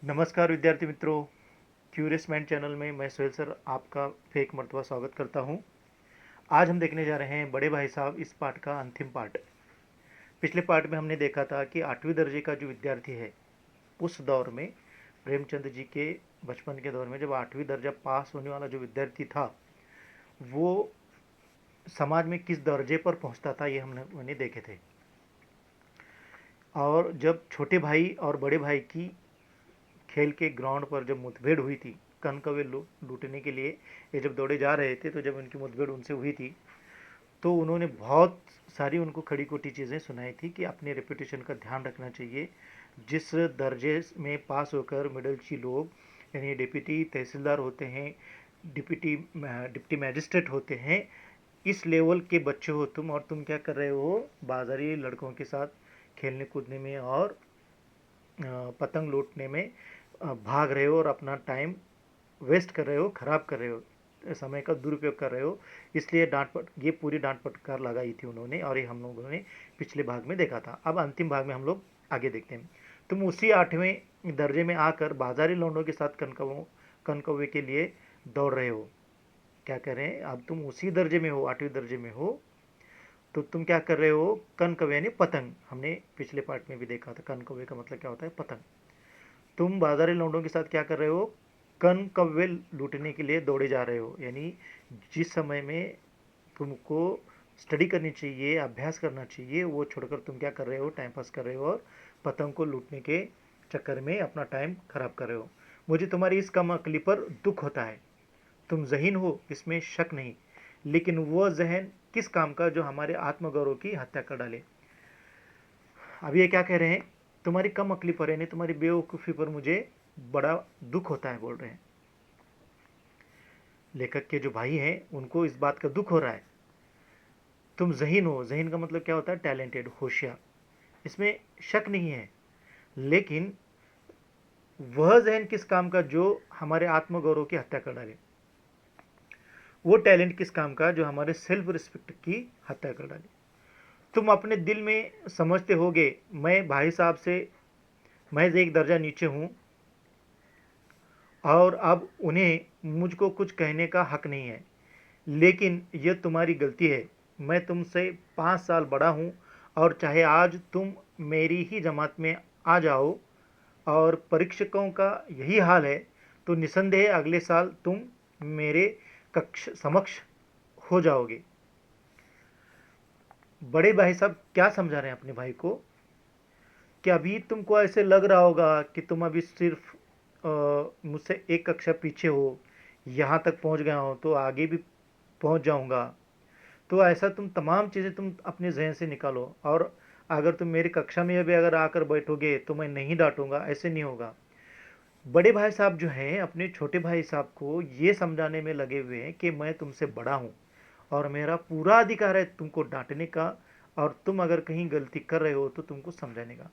नमस्कार विद्यार्थी मित्रों। क्यूरियस माइंड चैनल में मैं सोहेल सर आपका फिर एक मर्तबा स्वागत करता हूं। आज हम देखने जा रहे हैं बड़े भाई साहब इस पाठ का अंतिम पाठ। पिछले पाठ में हमने देखा था कि 8वीं दर्जे का जो विद्यार्थी है उस दौर में प्रेमचंद जी के बचपन के दौर में जब 8वीं दर्जा पास होने वाला जो विद्यार्थी था वो समाज में किस दर्जे पर पहुंचता था, ये मैंने देखे थे। और जब छोटे भाई और बड़े भाई की खेल के ग्राउंड पर जब मुठभेड़ हुई थी, कनकवे लूटने के लिए ये जब दौड़े जा रहे थे, तो जब उनकी मुठभेड़ उनसे हुई थी तो उन्होंने बहुत सारी उनको खड़ी खोटी चीज़ें सुनाई थी कि अपने रेपुटेशन का ध्यान रखना चाहिए। जिस दर्जे में पास होकर मिडिलची लोग यानी डिप्टी तहसीलदार होते हैं, डिप्टी मैजिस्ट्रेट होते हैं, इस लेवल के बच्चे हो तुम, और तुम क्या कर रहे हो, बाजारी लड़कों के साथ खेलने कूदने में और पतंग लूटने में भाग रहे हो और अपना टाइम वेस्ट कर रहे हो, खराब कर रहे हो, समय का दुरुपयोग कर रहे हो। इसलिए ये पूरी डांट फटकार लगाई थी उन्होंने, और ये हम लोगों ने पिछले भाग में देखा था। अब अंतिम भाग में हम लोग आगे देखते हैं। तुम उसी 8वें दर्जे में आकर बाजारी लौंडों के साथ कनकौवे के लिए दौड़ रहे हो। क्या कर रहे हैं, अब तुम उसी दर्जे में हो, 8वीं दर्जे में हो, तो तुम क्या कर रहे हो, कनकौवे यानी पतंग। हमने पिछले पार्ट में भी देखा था कनकौवे का मतलब क्या होता है, पतंग। तुम बाजारी लौंडों के साथ क्या कर रहे हो, कन कव्वे लूटने के लिए दौड़े जा रहे हो। यानी जिस समय में तुमको स्टडी करनी चाहिए, अभ्यास करना चाहिए, वो छोड़कर तुम क्या कर रहे हो, टाइम पास कर रहे हो और पतंग को लूटने के चक्कर में अपना टाइम खराब कर रहे हो। मुझे तुम्हारी इस कम अकली पर दुख होता है। तुम ज़हीन हो, इसमें शक नहीं, लेकिन वह जहन किस काम का जो हमारे आत्मगौरव की हत्या कर डाले। अब ये क्या कह रहे हैं, तुम्हारी कम अकली पर यानी तुम्हारी बेवकूफ़ी पर मुझे बड़ा दुख होता है, बोल रहे हैं। लेखक के जो भाई हैं उनको इस बात का दुख हो रहा है। तुम ज़हीन हो, ज़हीन का मतलब क्या होता है, टैलेंटेड, होशियार, इसमें शक नहीं है, लेकिन वह ज़हन किस काम का जो हमारे आत्मगौरव की हत्या कर डाले। वो टैलेंट किस काम का जो हमारे सेल्फ रिस्पेक्ट की हत्या कर डाले। तुम अपने दिल में समझते होगे मैं भाई साहब से महज एक दर्जा नीचे हूँ और अब उन्हें मुझको कुछ कहने का हक नहीं है, लेकिन यह तुम्हारी गलती है। मैं तुमसे 5 साल बड़ा हूँ, और चाहे आज तुम मेरी ही जमात में आ जाओ और परीक्षकों का यही हाल है, तो निसंदेह अगले साल तुम मेरे कक्ष समक्ष हो जाओगे। बड़े भाई साहब क्या समझा रहे हैं अपने भाई को कि अभी तुमको ऐसे लग रहा होगा कि तुम अभी सिर्फ मुझसे एक कक्षा पीछे हो, यहाँ तक पहुँच गया हो तो आगे भी पहुँच जाऊँगा। तो ऐसा तुम तमाम चीज़ें तुम अपने जहन से निकालो, और अगर तुम मेरी कक्षा में भी अगर आकर बैठोगे तो मैं नहीं डांटूंगा, ऐसे नहीं होगा। बड़े भाई साहब जो हैं अपने छोटे भाई साहब को ये समझाने में लगे हुए हैं कि मैं तुमसे बड़ा हूँ और मेरा पूरा अधिकार है तुमको डांटने का, और तुम अगर कहीं गलती कर रहे हो तो तुमको समझाने का।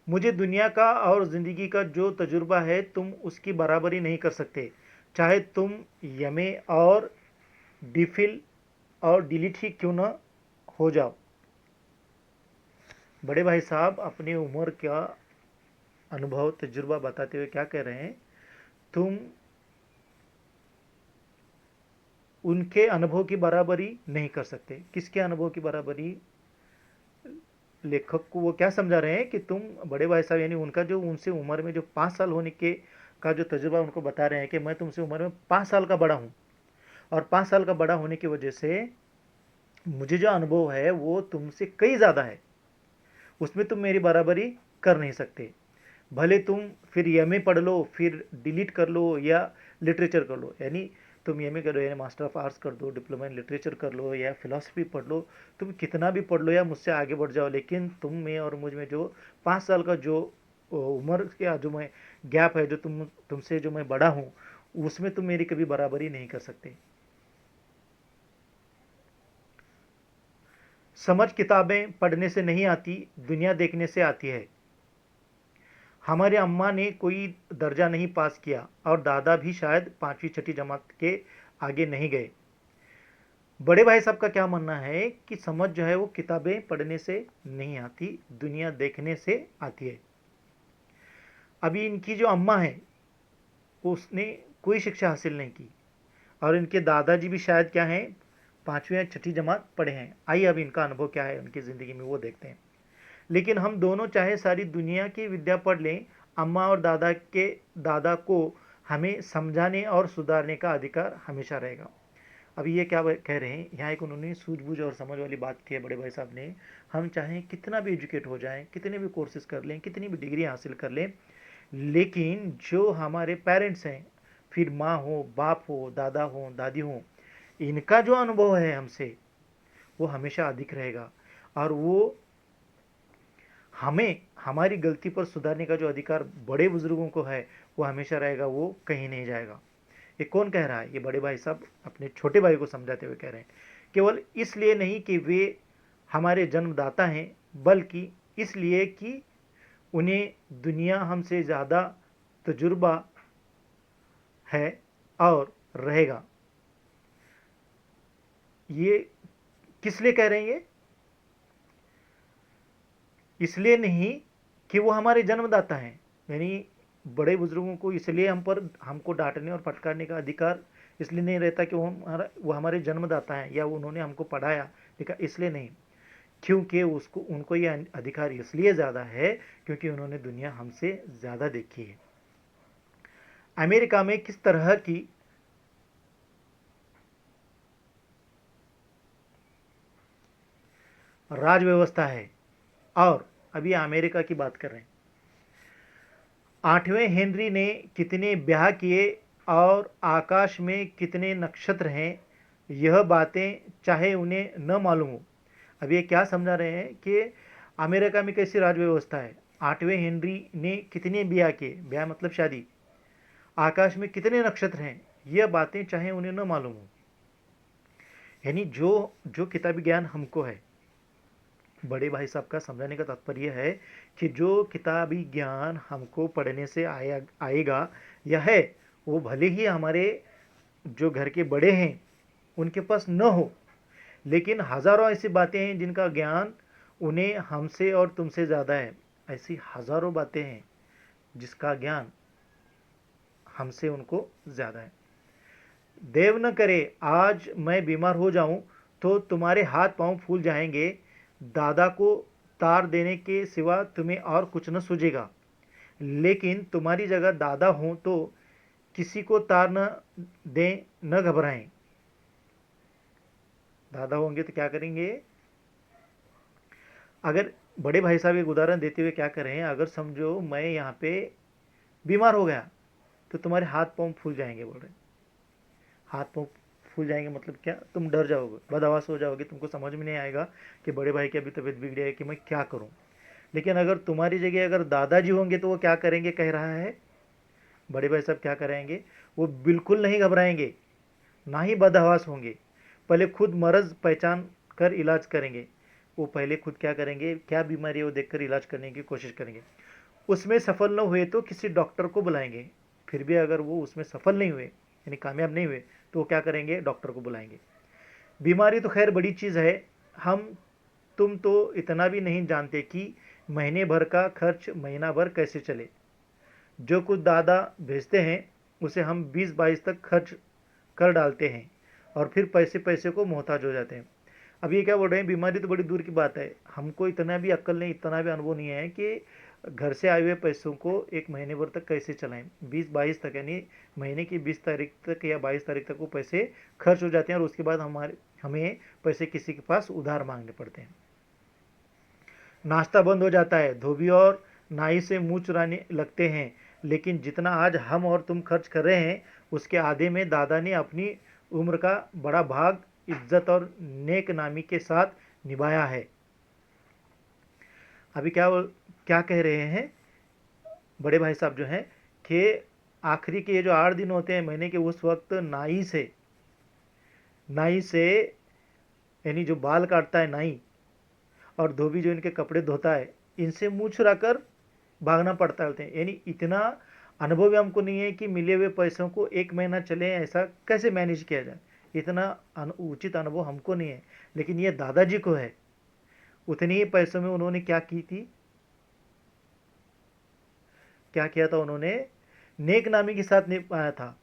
मुझे दुनिया का और ज़िंदगी का जो तजुर्बा है तुम उसकी बराबरी नहीं कर सकते, चाहे तुम यमे और डिफिल और डिलीट ही क्यों ना हो जाओ। बड़े भाई साहब अपनी उम्र का अनुभव तजुर्बा बताते हुए क्या कह रहे हैं, तुम उनके अनुभव की बराबरी नहीं कर सकते। किसके अनुभव की बराबरी, लेखक को वो क्या समझा रहे हैं कि तुम बड़े भाई साहब यानी उनका जो उनसे उम्र में जो 5 साल होने के का जो तजुर्बा उनको बता रहे हैं कि मैं तुमसे उम्र में 5 साल का बड़ा हूँ, और 5 साल का बड़ा होने की वजह से मुझे जो अनुभव है वो तुमसे कई ज़्यादा है, उसमें तुम मेरी बराबरी कर नहीं सकते। भले तुम फिर एमए पढ़ लो, फिर डिलीट कर लो या लिटरेचर कर लो, यानी तुम एमए करो यानी मास्टर ऑफ आर्ट्स कर दो, डिप्लोमा इन लिटरेचर कर लो या फिलोसफी पढ़ लो, तुम कितना भी पढ़ लो या मुझसे आगे बढ़ जाओ, लेकिन तुम में और मुझ में जो 5 साल का जो उम्र का जो मैं गैप है, जो तुमसे जो मैं बड़ा हूँ, उसमें तुम मेरी कभी बराबरी नहीं कर सकते। समझ किताबें पढ़ने से नहीं आती, दुनिया देखने से आती है। हमारे अम्मा ने कोई दर्जा नहीं पास किया और दादा भी शायद 5वीं 6ठी जमात के आगे नहीं गए। बड़े भाई साहब का क्या मानना है कि समझ जो है वो किताबें पढ़ने से नहीं आती, दुनिया देखने से आती है। अभी इनकी जो अम्मा है उसने कोई शिक्षा हासिल नहीं की, और इनके दादाजी भी शायद क्या हैं, 5वीं या 6ठी जमात पढ़े हैं। आइए अब इनका अनुभव क्या है उनकी ज़िंदगी में वो देखते हैं। लेकिन हम दोनों चाहे सारी दुनिया की विद्या पढ़ लें, अम्मा और दादा को हमें समझाने और सुधारने का अधिकार हमेशा रहेगा। अब ये क्या कह रहे हैं यहाँ, एक उन्होंने सूझबूझ और समझ वाली बात की है बड़े भाई साहब ने। हम चाहें कितना भी एजुकेट हो जाएं, कितने भी कोर्सेज कर लें, कितनी भी डिग्री हासिल कर लें, लेकिन जो हमारे पेरेंट्स हैं, फिर माँ हो, बाप हो, दादा हो, दादी हो, इनका जो अनुभव है हमसे वो हमेशा अधिक रहेगा। और वो हमें हमारी गलती पर सुधारने का जो अधिकार बड़े बुजुर्गों को है वो हमेशा रहेगा, वो कहीं नहीं जाएगा। ये कौन कह रहा है? ये बड़े भाई साहब अपने छोटे भाई को समझाते हुए कह रहे हैं। केवल इसलिए नहीं कि वे हमारे जन्मदाता हैं, बल्कि इसलिए कि उन्हें दुनिया हमसे ज़्यादा तजुर्बा है और रहेगा। ये किस लिए कह रहे हैं? ये इसलिए नहीं कि वो हमारे जन्मदाता हैं, यानी बड़े बुजुर्गों को इसलिए हमको डांटने और फटकारने का अधिकार इसलिए नहीं रहता कि वो हमारे जन्मदाता हैं या उन्होंने हमको पढ़ाया लिखा, इसलिए नहीं। क्योंकि उसको उनको ये अधिकार इसलिए ज़्यादा है क्योंकि उन्होंने दुनिया हमसे ज़्यादा देखी है। अमेरिका में किस तरह की राज व्यवस्था है, और अभी अमेरिका की बात कर रहे हैं। 8वें हेनरी ने कितने ब्याह किए और आकाश में कितने नक्षत्र हैं, यह बातें चाहे उन्हें न मालूम हो। अब ये क्या समझा रहे हैं कि अमेरिका में कैसी राज व्यवस्था है। 8वें हेनरी ने कितने ब्याह किए, ब्याह मतलब शादी, आकाश में कितने नक्षत्र हैं, यह बातें चाहे उन्हें न मालूम हो। यानी जो जो किताबी ज्ञान हमको है, बड़े भाई साहब का समझाने का तात्पर्य है कि जो किताबी ज्ञान हमको पढ़ने से आएगा यह है, वो भले ही हमारे जो घर के बड़े हैं उनके पास न हो, लेकिन हज़ारों ऐसी बातें हैं जिनका ज्ञान उन्हें हमसे और तुमसे ज़्यादा है। ऐसी हज़ारों बातें हैं जिसका ज्ञान हमसे उनको ज़्यादा है। देव न करे आज मैं बीमार हो जाऊं तो तुम्हारे हाथ पांव फूल जाएंगे, दादा को तार देने के सिवा तुम्हें और कुछ न सूझेगा। लेकिन तुम्हारी जगह दादा हो तो किसी को तार न दें, न घबराएं। दादा होंगे तो क्या करेंगे? अगर बड़े भाई साहब एक उदाहरण देते हुए क्या करें, अगर समझो मैं यहाँ पे बीमार हो गया तो तुम्हारे हाथ पांव फूल जाएंगे, बोल रहे। हाथ पांव फूल जाएंगे मतलब क्या? तुम डर जाओगे, बदहवास हो जाओगे, तुमको समझ में नहीं आएगा कि बड़े भाई की अभी तबीयत बिगड़ी है कि मैं क्या करूं। लेकिन अगर तुम्हारी जगह अगर दादाजी होंगे तो वो क्या करेंगे, कह रहा है बड़े भाई साहब क्या करेंगे? वो बिल्कुल नहीं घबराएंगे, ना ही बदहवास होंगे। पहले खुद मर्ज पहचान कर इलाज करेंगे। वो पहले खुद क्या करेंगे, क्या बीमारी है वो देखकर इलाज करने की कोशिश करेंगे। उसमें सफल न हुए तो किसी डॉक्टर को बुलाएंगे। फिर भी अगर वो उसमें सफल नहीं हुए, यानी कामयाब नहीं हुए, तो वो क्या करेंगे, डॉक्टर को बुलाएंगे। बीमारी तो खैर बड़ी चीज़ है, हम तुम तो इतना भी नहीं जानते कि महीने भर का खर्च महीना भर कैसे चले। जो कुछ दादा भेजते हैं उसे हम 20-22 तक खर्च कर डालते हैं और फिर पैसे पैसे को मोहताज हो जाते हैं। अब ये क्या बोल रहे हैं, बीमारी तो बड़ी दूर की बात है, हमको इतना भी अक्ल नहीं, इतना भी अनुभव नहीं है कि घर से आए हुए पैसों को एक महीने भर तक कैसे चलाएं। 20-22 तक, यानी महीने की 20 तारीख तक या 22 तारीख तक वो पैसे खर्च हो जाते हैं और उसके बाद हमें पैसे किसी के पास उधार मांगने पड़ते हैं। नाश्ता बंद हो जाता है, धोबी और नाई से मुंह चुराने लगते हैं। लेकिन जितना आज हम और तुम खर्च कर रहे हैं उसके आधे में दादा ने अपनी उम्र का बड़ा भाग इज्जत और नेक नामी के साथ निभाया है। अभी क्या क्या कह रहे हैं बड़े भाई साहब जो हैं कि आखिरी के ये जो 8 दिन होते हैं महीने के, उस वक्त नाई से यानी जो बाल काटता है नाई, और धोबी जो इनके कपड़े धोता है, इनसे मुंह चुरा कर भागना पड़ता है। यानी इतना अनुभव हमको नहीं है कि मिले हुए पैसों को एक महीना चले ऐसा कैसे मैनेज किया जाए। इतना उचित अनुभव हमको नहीं है, लेकिन ये दादाजी को है। उतने ही पैसों में उन्होंने क्या की थी, क्या किया था उन्होंने, नेक नामी के साथ निभाया था।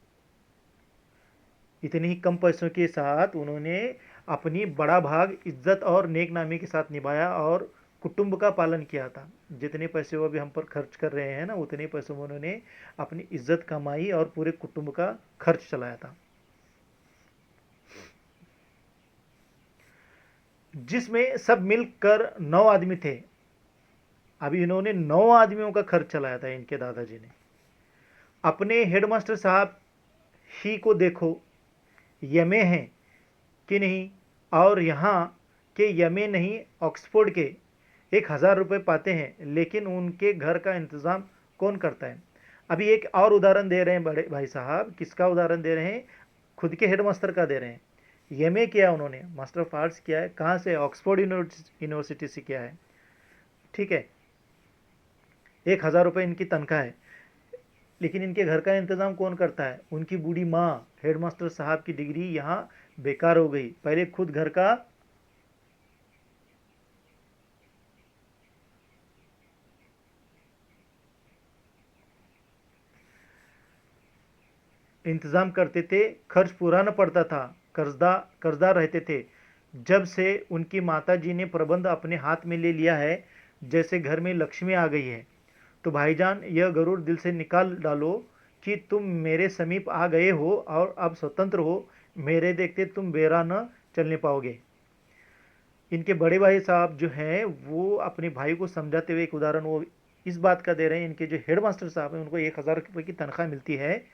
इतने ही कम पैसों के साथ उन्होंने अपनी बड़ा भाग इज्जत और नेक नामी के साथ निभाया और कुटुंब का पालन किया था। जितने पैसे वो अभी हम पर खर्च कर रहे हैं ना, उतने पैसों में उन्होंने अपनी इज्जत कमाई और पूरे कुटुंब का खर्च चलाया था, जिसमें सब मिलकर 9 आदमी थे। अभी इन्होंने 9 आदमियों का खर्च चलाया था इनके दादाजी ने। अपने हेडमास्टर साहब ही को देखो, यमे हैं कि नहीं, और यहाँ के यमे नहीं, ऑक्सफोर्ड के 1,000 रुपये पाते हैं, लेकिन उनके घर का इंतज़ाम कौन करता है। अभी एक और उदाहरण दे रहे हैं बड़े भाई साहब। किसका उदाहरण दे रहे हैं, खुद के हेडमास्टर का दे रहे हैं। एमए किया उन्होंने, मास्टर ऑफ आर्ट्स किया है, कहाँ से, ऑक्सफोर्ड यूनिवर्सिटी से किया है, ठीक है। 1,000 रुपये इनकी तनख्वाह है, लेकिन इनके घर का इंतज़ाम कौन करता है, उनकी बूढ़ी माँ। हेडमास्टर साहब की डिग्री यहाँ बेकार हो गई, पहले खुद घर का इंतज़ाम करते थे, खर्च पूरा न पड़ता था, कर्जदार रहते थे। जब से उनकी माता जी ने प्रबंध अपने हाथ में ले लिया है, जैसे घर में लक्ष्मी आ गई है। तो भाईजान, यह गरुड़ दिल से निकाल डालो कि तुम मेरे समीप आ गए हो और अब स्वतंत्र हो। मेरे देखते तुम बेरा न चलने पाओगे। इनके बड़े भाई साहब जो हैं वो अपने भाई को समझाते हुए एक उदाहरण वो इस बात का दे रहे हैं। इनके जो हेडमास्टर साहब हैं उनको 1,000 रुपये की तनख्वाह मिलती है,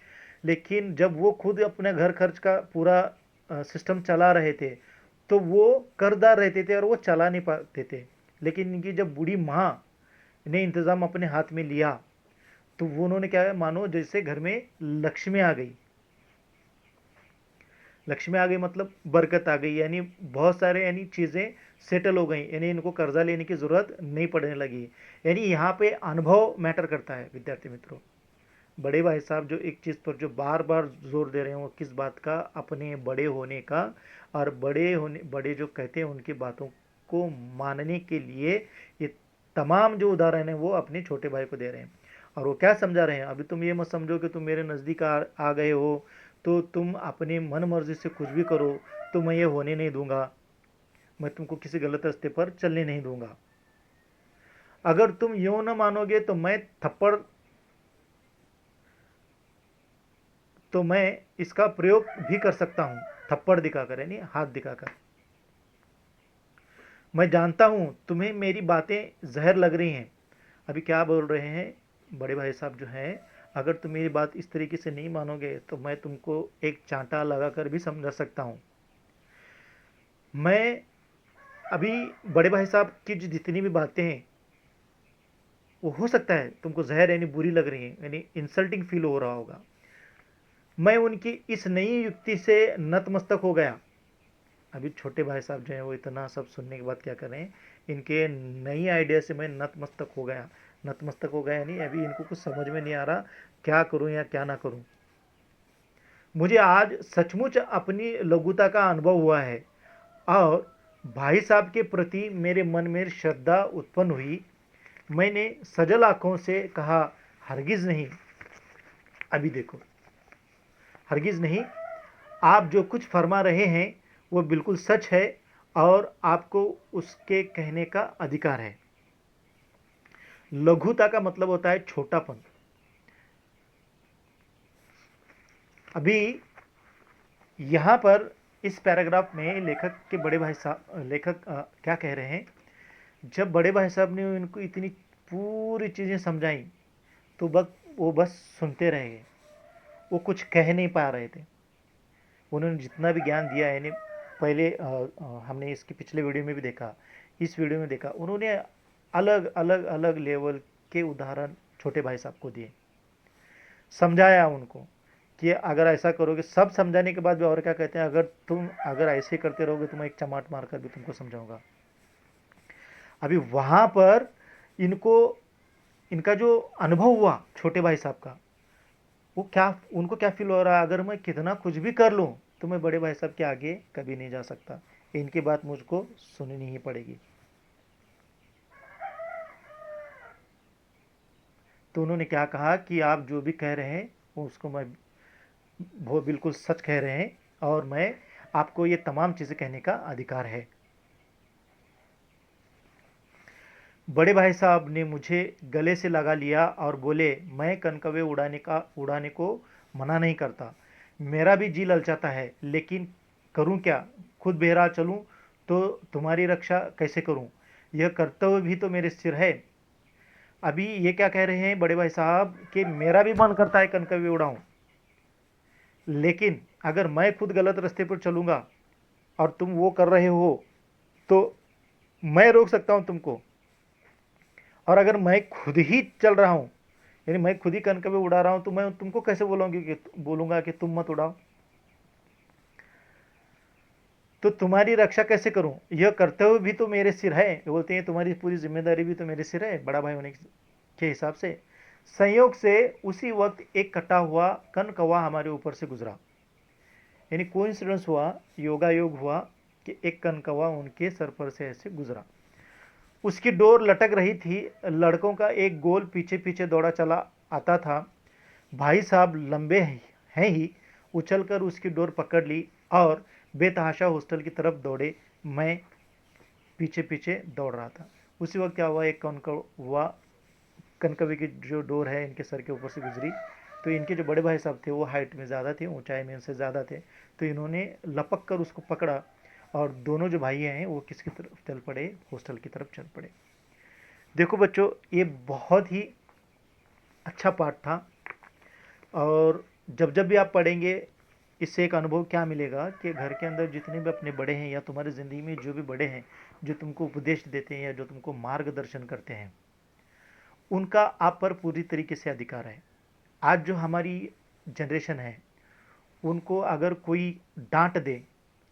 लेकिन जब वो खुद अपने घर खर्च का पूरा सिस्टम चला रहे थे तो वो कर्जदार रहते थे और वो चला नहीं पाते थे। लेकिन इनकी जब बूढ़ी माँ ने इंतज़ाम अपने हाथ में लिया तो वो उन्होंने क्या है, मानो जैसे घर में लक्ष्मी आ गई। लक्ष्मी आ गई मतलब बरकत आ गई, यानी बहुत सारे यानी चीज़ें सेटल हो गई, यानी इनको कर्जा लेने की ज़रूरत नहीं पड़ने लगी। यानी यहाँ पे अनुभव मैटर करता है विद्यार्थी मित्रों। बड़े भाई साहब जो एक चीज़ पर जो बार बार जोर दे रहे हैं वो किस बात का, अपने बड़े होने का। और बड़े जो कहते हैं उनकी बातों को मानने के लिए ये तमाम जो उदाहरण है वो अपने छोटे भाई को दे रहे हैं। और वो क्या समझा रहे हैं, अभी तुम ये मत समझो कि तुम मेरे नज़दीक आ गए हो तो तुम अपने मन मर्जी से कुछ भी करो, तो मैं ये होने नहीं दूंगा, मैं तुमको किसी गलत रास्ते पर चलने नहीं दूंगा। अगर तुम यूं न मानोगे तो मैं इसका प्रयोग भी कर सकता हूं, थप्पड़ दिखाकर यानी हाथ दिखाकर। मैं जानता हूं तुम्हें मेरी बातें जहर लग रही हैं। अभी क्या बोल रहे हैं बड़े भाई साहब जो हैं, अगर तुम मेरी बात इस तरीके से नहीं मानोगे तो मैं तुमको एक चांटा लगाकर भी समझा सकता हूं। मैं अभी बड़े भाई साहब की जो जितनी भी बातें हैं वो हो सकता है तुमको जहर यानी बुरी लग रही है, यानी इंसल्टिंग फील हो रहा होगा। मैं उनकी इस नई युक्ति से नतमस्तक हो गया। अभी छोटे भाई साहब जो हैं वो इतना सब सुनने के बाद क्या कर रहे हैं, इनके नई आइडिया से मैं नतमस्तक हो गया। नतमस्तक हो गया यानी अभी इनको कुछ समझ में नहीं आ रहा क्या करूं या क्या ना करूं। मुझे आज सचमुच अपनी लघुता का अनुभव हुआ है और भाई साहब के प्रति मेरे मन में श्रद्धा उत्पन्न हुई। मैंने सजल आंखों से कहा, हरगिज नहीं। अभी देखो, हरगिज नहीं, आप जो कुछ फरमा रहे हैं वो बिल्कुल सच है और आपको उसके कहने का अधिकार है। लघुता का मतलब होता है छोटापन। अभी यहाँ पर इस पैराग्राफ में लेखक के बड़े भाई साहब, लेखक क्या कह रहे हैं, जब बड़े भाई साहब ने इनको इतनी पूरी चीज़ें समझाई तो वो बस सुनते रह गए, वो कुछ कह नहीं पा रहे थे। उन्होंने जितना भी ज्ञान दिया है, यानी पहले हमने इसके पिछले वीडियो में भी देखा, इस वीडियो में देखा, उन्होंने अलग अलग अलग लेवल के उदाहरण छोटे भाई साहब को दिए, समझाया उनको कि अगर ऐसा करोगे। सब समझाने के बाद भी और क्या कहते हैं, अगर ऐसे करते रहोगे तो मैं एक चमाट मारकर भी तुमको समझाऊंगा। अभी वहाँ पर इनका जो अनुभव हुआ छोटे भाई साहब का, उनको क्या फील हो रहा है, अगर मैं कितना कुछ भी कर लूँ तो मैं बड़े भाई साहब के आगे कभी नहीं जा सकता, इनकी बात मुझको सुननी ही पड़ेगी। तो उन्होंने क्या कहा कि आप जो भी कह रहे हैं उसको मैं, वो बिल्कुल सच कह रहे हैं, और मैं आपको ये तमाम चीज़ें कहने का अधिकार है। बड़े भाई साहब ने मुझे गले से लगा लिया और बोले, मैं कनकवे उड़ाने को मना नहीं करता, मेरा भी जी ललचाता है, लेकिन करूं क्या, खुद बहरा चलूं तो तुम्हारी रक्षा कैसे करूं, यह कर्तव्य भी तो मेरे सिर है। अभी ये क्या कह रहे हैं बड़े भाई साहब कि मेरा भी मन करता है कनकवे उड़ाऊं, लेकिन अगर मैं खुद गलत रास्ते पर चलूंगा और तुम वो कर रहे हो तो मैं रोक सकता हूं तुमको, और अगर मैं खुद ही चल रहा हूं, यानी मैं खुद ही कनकवे उड़ा रहा हूं, तो मैं तुमको कैसे बोलूंगा कि तुम मत उड़ाओ, तो तुम्हारी रक्षा कैसे करूं, यह कर्तव्य भी तो मेरे सिर है। ये बोलते हैं तुम्हारी पूरी जिम्मेदारी भी तो मेरे सिर है बड़ा भाई होने के हिसाब से। संयोग से उसी वक्त एक कटा हुआ कन कौवा हमारे ऊपर से गुजरा, यानी कोइंसिडेंस हुआ, योगा योग हुआ कि एक कन कौवा उनके सर पर से ऐसे गुजरा। उसकी डोर लटक रही थी, लड़कों का एक गोल पीछे पीछे दौड़ा चला आता था। भाई साहब लंबे हैं ही, उछलकर उसकी डोर पकड़ ली और बेतहाशा हॉस्टल की तरफ दौड़े। मैं पीछे पीछे दौड़ रहा था। उसी वक्त क्या हुआ, एक कौवा कनकवे की जो डोर है इनके सर के ऊपर से गुजरी, तो इनके जो बड़े भाई साहब थे वो हाइट में ज़्यादा थे, ऊंचाई में इनसे ज़्यादा थे, तो इन्होंने लपक कर उसको पकड़ा और दोनों जो भाई हैं वो किसकी तरफ चल पड़े, हॉस्टल की तरफ चल पड़े। देखो बच्चों, ये बहुत ही अच्छा पाठ था, और जब जब भी आप पढ़ेंगे इससे एक अनुभव क्या मिलेगा कि घर के अंदर जितने भी अपने बड़े हैं या तुम्हारी ज़िंदगी में जो भी बड़े हैं, जो तुमको उपदेश देते हैं या जो तुमको मार्गदर्शन करते हैं, उनका आप पर पूरी तरीके से अधिकार है। आज जो हमारी जनरेशन है, उनको अगर कोई डांट दे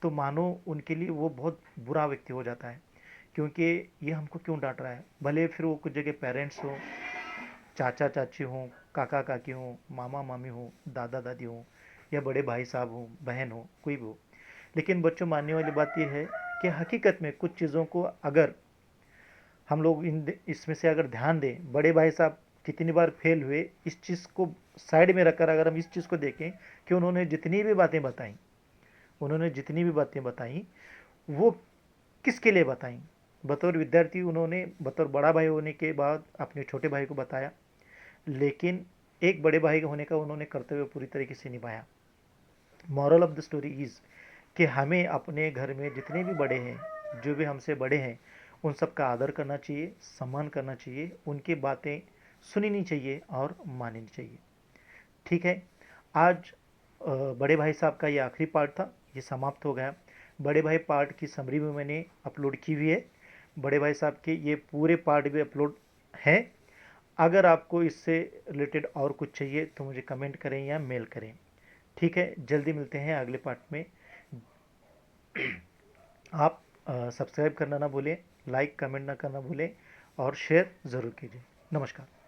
तो मानो उनके लिए वो बहुत बुरा व्यक्ति हो जाता है, क्योंकि ये हमको क्यों डांट रहा है, भले फिर वो कुछ जगह पेरेंट्स हो, चाचा चाची हों, काका काकी हों, मामा मामी हों, दादा दादी हों, या बड़े भाई साहब हों, बहन हो, कोई भी हो। लेकिन बच्चों, मानने वाली बात यह है कि हकीकत में कुछ चीज़ों को अगर हम लोग इसमें से अगर ध्यान दें, बड़े भाई साहब कितनी बार फेल हुए, इस चीज़ को साइड में रखकर अगर हम इस चीज़ को देखें कि उन्होंने जितनी भी बातें बताई वो किसके लिए बताई। बतौर विद्यार्थी उन्होंने बतौर बड़ा भाई होने के बाद अपने छोटे भाई को बताया, लेकिन एक बड़े भाई होने का उन्होंने कर्तव्य पूरी तरीके से निभाया। Moral of the story is कि हमें अपने घर में जितने भी बड़े हैं, जो भी हमसे बड़े हैं, उन सब का आदर करना चाहिए, सम्मान करना चाहिए, उनकी बातें सुननी चाहिए और माननी चाहिए। ठीक है, आज बड़े भाई साहब का ये आखिरी पार्ट था, ये समाप्त हो गया। बड़े भाई पार्ट की समरी भी मैंने अपलोड की हुई है, बड़े भाई साहब के ये पूरे पार्ट भी अपलोड हैं। अगर आपको इससे रिलेटेड और कुछ चाहिए तो मुझे कमेंट करें या मेल करें। ठीक है, जल्दी मिलते हैं अगले पार्ट में। आप सब्सक्राइब करना ना भूलें, लाइक कमेंट ना करना भूलें, और शेयर ज़रूर कीजिए। नमस्कार।